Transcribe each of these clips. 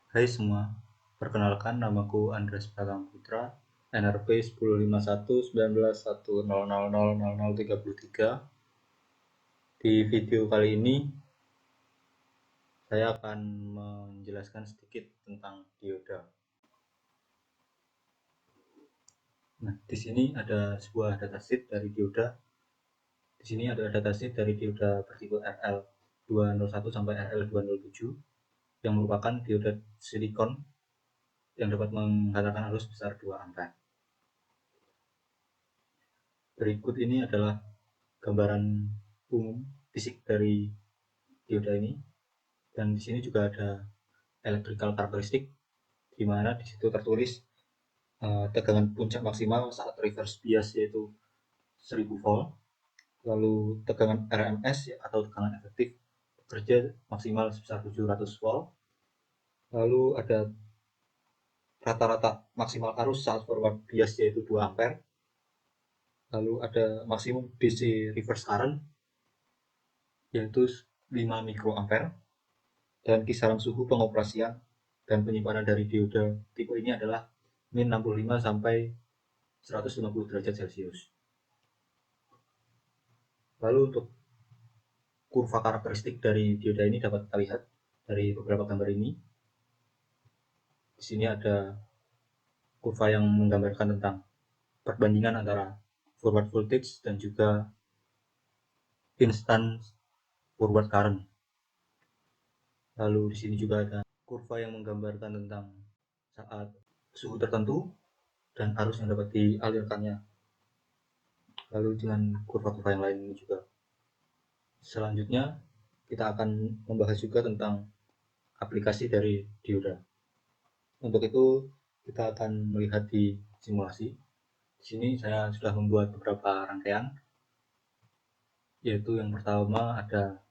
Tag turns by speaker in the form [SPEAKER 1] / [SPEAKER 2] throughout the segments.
[SPEAKER 1] Hai semua, perkenalkan namaku Andreas Pratama Putra, NRP 10511911100033. Di video kali ini saya akan menjelaskan sedikit tentang dioda. Nah, di sini ada sebuah datasheet dari dioda. Di sini ada datasheet dari dioda bertipe RL201 sampai RL207 yang merupakan dioda silikon yang dapat menghantarkan arus besar 2 ampere. Berikut ini adalah gambaran umum fisik dari dioda ini, dan di sini juga ada electrical karakteristik di mana di situ tertulis tegangan puncak maksimal saat reverse bias yaitu 1000 volt, lalu tegangan RMS atau tegangan efektif bekerja maksimal sebesar 700 volt, lalu ada rata-rata maksimal arus saat forward bias yaitu 2 ampere, lalu ada maksimum DC reverse current yaitu 5 mikroampere, dan kisaran suhu pengoperasian dan penyimpanan dari dioda tipe ini adalah min 65 sampai 150 derajat Celcius. Lalu untuk kurva karakteristik dari dioda ini dapat kita lihat dari beberapa gambar ini. Di sini ada kurva yang menggambarkan tentang perbandingan antara forward voltage dan juga instant forward current. Lalu di sini juga ada kurva yang menggambarkan tentang saat suhu tertentu dan arus yang dapat dialirkannya. Lalu dengan kurva-kurva yang lain ini juga. Selanjutnya kita akan membahas juga tentang aplikasi dari dioda. Untuk itu kita akan melihat di simulasi. Di sini saya sudah membuat beberapa rangkaian, yaitu yang pertama ada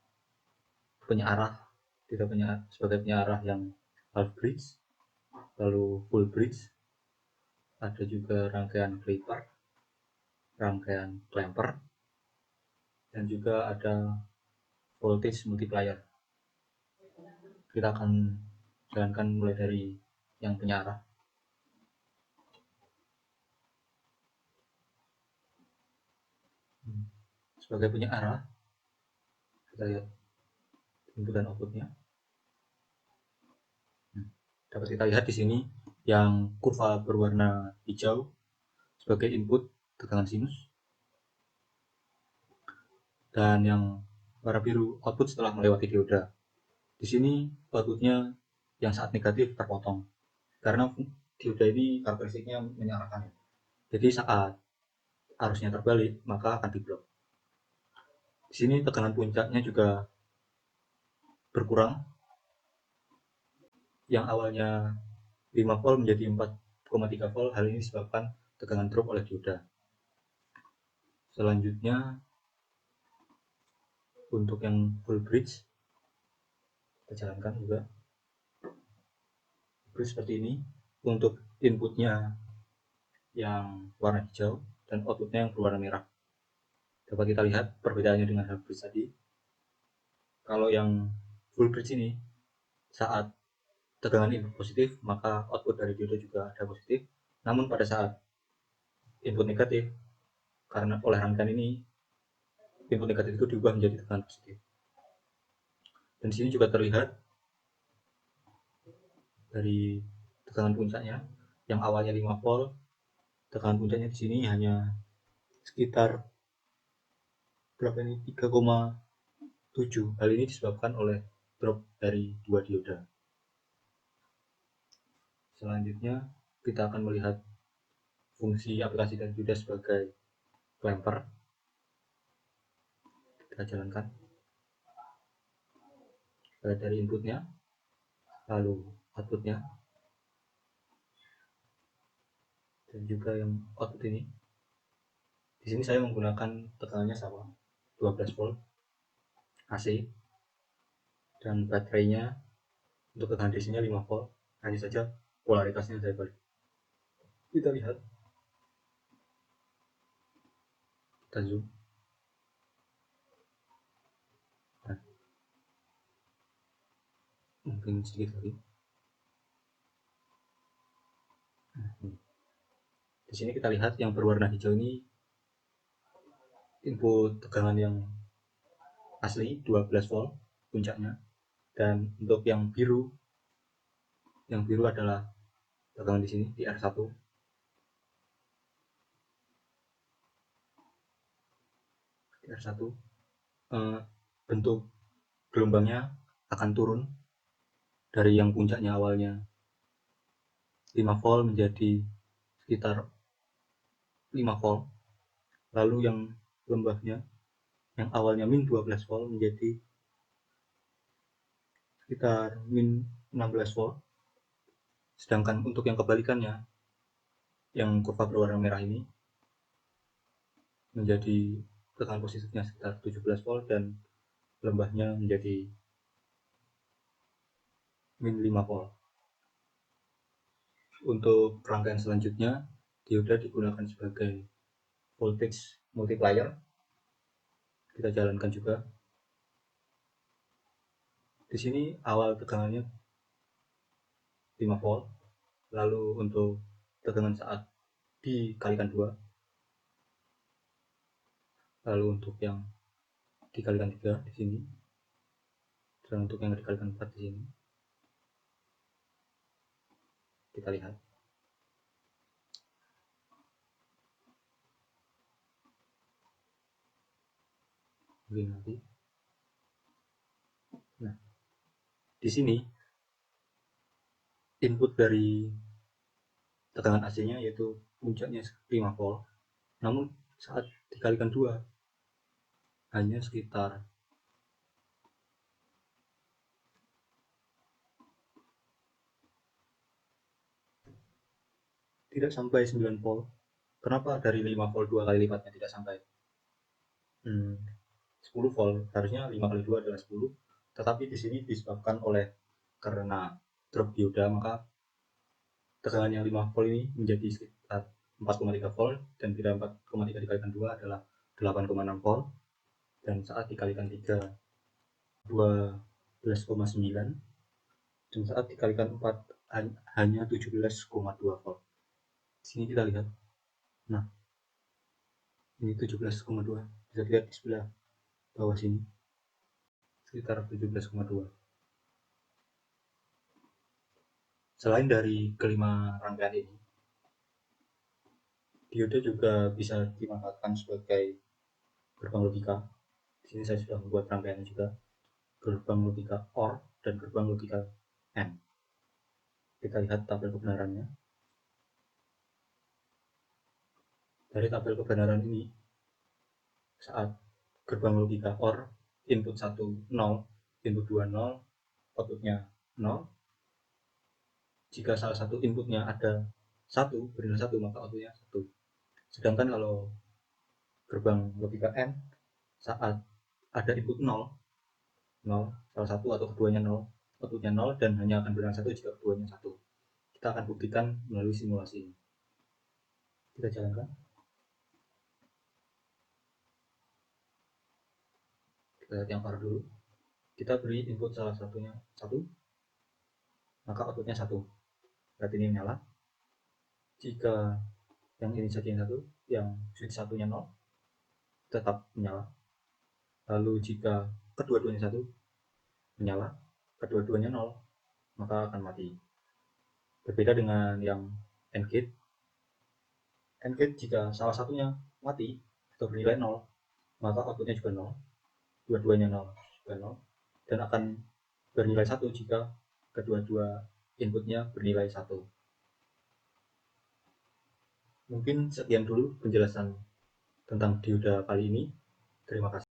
[SPEAKER 1] penyearah, sebagai penyearah yang half bridge, lalu full bridge, ada juga rangkaian clipper, rangkaian clamper, dan juga ada voltage multiplier. Kita akan jalankan mulai dari yang penyearah. Sebagai penyearah, kita lihat input dan outputnya. Dapat kita lihat di sini yang kurva berwarna hijau sebagai input tegangan sinus, dan yang warna biru output setelah melewati dioda. Di sini outputnya yang saat negatif terpotong karena dioda ini karakteristiknya menyalakan. Jadi saat arusnya terbalik maka akan diblok. Di sini tekanan puncaknya juga berkurang, yang awalnya 5 volt menjadi 4,3 volt. Hal ini disebabkan tegangan drop oleh dioda. Selanjutnya untuk yang full bridge kita jalankan juga. Bridge seperti ini. Untuk inputnya yang warna hijau dan outputnya yang berwarna merah. Dapat kita lihat perbedaannya dengan half bridge tadi. Kalau yang full bridge ini saat tegangan input positif maka output dari dioda juga ada positif. Namun pada saat input negatif, karena oleh rangkaian ini input negatif itu diubah menjadi tegangan positif. Dan di sini juga terlihat dari tegangan puncaknya yang awalnya 5 volt, tegangan puncaknya di sini hanya sekitar berapa ini, 3,7. Hal ini disebabkan oleh drop dari dua dioda. Selanjutnya kita akan melihat fungsi aplikasi dari dioda sebagai clamper. Kita jalankan dari inputnya, lalu outputnya, dan juga yang output ini. Di sini saya menggunakan tegangannya sama 12 volt AC, dan baterainya untuk tegangan DC-nya 5 volt. Hanya saja polaritasnya saya balik. Kita lihat, kita zoom. Nah, mungkin sedikit lagi. Di sini kita lihat yang berwarna hijau ini input tegangan yang asli 12 volt puncaknya, dan untuk yang biru adalah tegangan di sini di R1. Di R1 bentuk gelombangnya akan turun dari yang puncaknya awalnya 5 volt menjadi sekitar 5 volt, lalu yang lembahnya yang awalnya min 12 volt menjadi sekitar min 16 volt. Sedangkan untuk yang kebalikannya, yang kurva berwarna merah ini menjadi tegangan positifnya sekitar 17 volt dan lembahnya menjadi min 5 volt. Untuk rangkaian selanjutnya, dioda digunakan sebagai voltage multiplier. Kita jalankan juga. Di sini awal tegangannya 5 volt, lalu untuk tegangan saat dikalikan 2, lalu untuk yang dikalikan 3 di sini, dan untuk yang dikalikan 4 di sini. Kita lihat. Begini nanti. Nah, di sini input dari tegangan AC-nya yaitu puncaknya 5 volt, namun saat dikalikan 2 hanya sekitar tidak sampai 9 volt. Kenapa dari 5 volt 2 kali lipatnya tidak sampai 10 volt? Harusnya 5 kali 2 adalah 10, tetapi di sini disebabkan oleh karena drop dioda, maka tegangan yang 5 volt ini menjadi sekitar 4,3 volt, dan bila 4,3 dikalikan 2 adalah 8,6 volt, dan saat dikalikan 3 12,9, dan saat dikalikan 4 hanya 17,2 volt. Di sini kita lihat. Nah, ini 17,2, bisa dilihat di sebelah bawah sini sekitar 17,2. Selain dari kelima rangkaian ini, dioda juga bisa dimanfaatkan sebagai gerbang logika. Di sini saya sudah membuat rangkaiannya juga, gerbang logika OR dan gerbang logika AND. Kita lihat tabel kebenarannya. Dari tabel kebenaran ini, saat gerbang logika OR, input 1 0, input 2 0, outputnya 0. Jika salah satu inputnya ada 1, bernilai 1, maka outputnya 1. Sedangkan kalau gerbang logika AND, saat ada input 0, salah satu atau keduanya 0, outputnya 0, dan hanya akan bernilai 1 jika keduanya 1. Kita akan buktikan melalui simulasi ini. Kita jalankan. Kita lihat yang par dulu. Kita beri input salah satunya 1, maka outputnya 1. Berarti ini menyala. Jika yang ini saja yang 1, yang switch satunya 0, tetap menyala. Lalu jika kedua-duanya 1, menyala. Kedua-duanya 0, maka akan mati. Berbeda dengan yang AND gate. AND gate jika salah satunya mati atau bernilai 0, maka outputnya juga 0. Dua-duanya 0 juga 0, dan akan bernilai 1 jika kedua-dua inputnya bernilai 1. Mungkin sekian dulu penjelasan tentang dioda kali ini. Terima kasih.